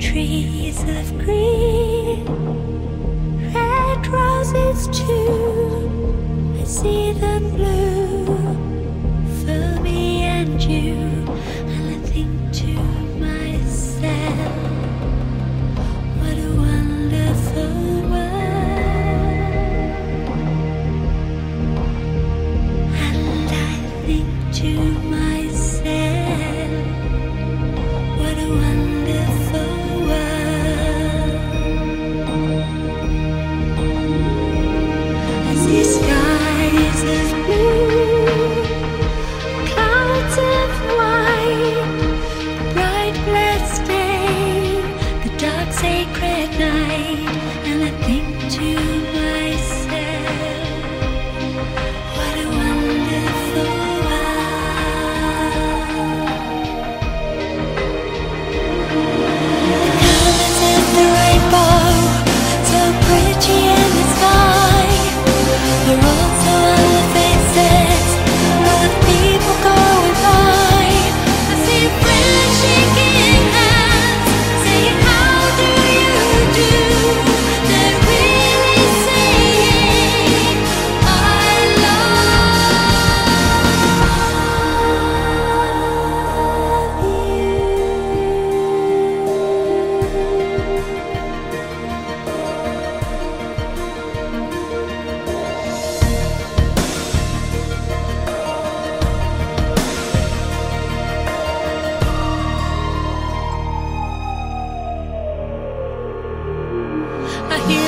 trees of green, red roses too. I see them bloom for me and you, and I think to myself, what a wonderful world. And I think to myself, what a wonderful world. I see skies of blue, clouds of white, bright blessed day, the dark sacred night, and I think to myself, what a wonderful world. The colors of the rainbow, so pretty in the sky, are also on the faces of people going by. I see friends shaking hands, saying how do you do. They're really saying I love you. I hear